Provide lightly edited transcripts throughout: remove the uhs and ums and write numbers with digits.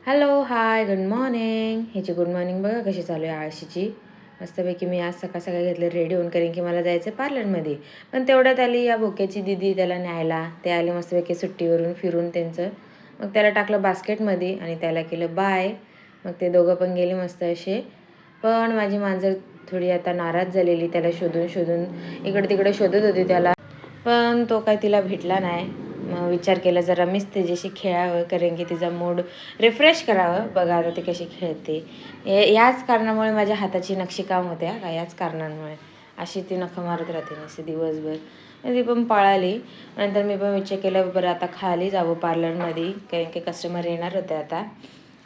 Hello, हाय, good morning. ह्याची good morning बघा कशी चालू आहे आळशीची. मस्तपैकी मी आज सकाळ सकाळी घेतलं रेडी होऊन, कारण की मला जायचं आहे पार्लरमध्ये. पण तेवढ्यात आली या भोक्याची दीदी त्याला न्यायला. ते आले मस्तपैकी सुट्टीवरून फिरून त्यांचं. मग त्याला टाकलं बास्केटमध्ये आणि त्याला केलं बाय. मग ते दोघं पण गेले मस्त असे. पण माझी मांजर थोडी आता नाराज झालेली, त्याला शोधून शोधून इकडे तिकडे शोधत होती त्याला. पण तो काय तिला भेटला नाही. मग विचार केला जरा मीच त्याच्याशी खेळावं, कारण की तिचा मूड रिफ्रेश करावं. बघा आता ती कशी खेळते. याच कारणामुळे माझ्या हाताची नक्षीकाम होत्या का, याच कारणांमुळे अशी ती नखं मारत राहते नसते दिवसभर. ती पण पळाली. नंतर मी पण विचार केला बरं आता खाली जावं पार्लरमध्ये, कारण की कस्टमर येणार होते आता.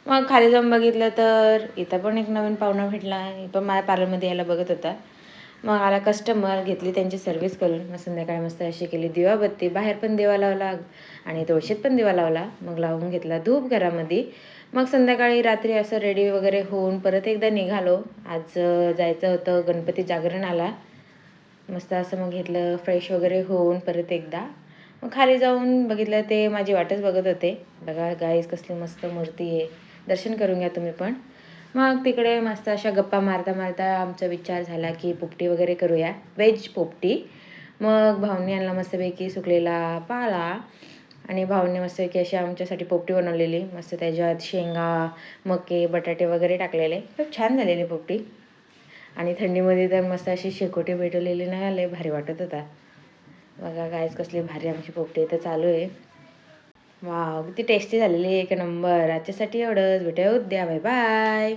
मग खाली जाऊन बघितलं तर इथं पण एक नवीन पाहुणा भेटला. पण माझ्या पार्लरमध्ये यायला बघत होता. मग आला कस्टमर, घेतली त्यांची सर्व्हिस करून. मग संध्याकाळी मस्त अशी केली दिवाबत्ती. बाहेर पण दिवा लावला आणि तुळशीत पण दिवा लावला. मग लावून घेतला धूप घरामध्ये. मग संध्याकाळी रात्री असं रेडी वगैरे होऊन परत एकदा निघालो. आज जायचं होतं गणपती जागरणाला. मस्त असं मग घेतलं फ्रेश वगैरे होऊन परत एकदा. मग खाली जाऊन बघितलं ते माझी वाटच बघत होते. बघा गाईस कसली मस्त मूर्ती आहे, दर्शन करून घ्या तुम्ही पण. मग तिकडे मस्त अशा गप्पा मारता मारता आमचा विचार झाला की पोपटी वगैरे करूया, व्हेज पोपटी. मग भाऊंनी आणला मस्तपैकी सुकलेला पाला आणि भाऊंनी मस्तपैकी अशी आमच्यासाठी पोपटी बनवलेली. मस्त त्याच्यात शेंगा, मके, बटाटे वगैरे टाकलेले. खूप छान झालेली पोपटी. आणि थंडीमध्ये तर मस्त अशी शेकोटी भेटवलेली ना, लय भारी वाटत होता. बघा गायस कसली भारी आमची पोपटी तर चालू आहे. वाव, किती टेस्टी झालेली, एक नंबर. आजच्यासाठी एवढंच. भेटूया उद्या. Bye bye.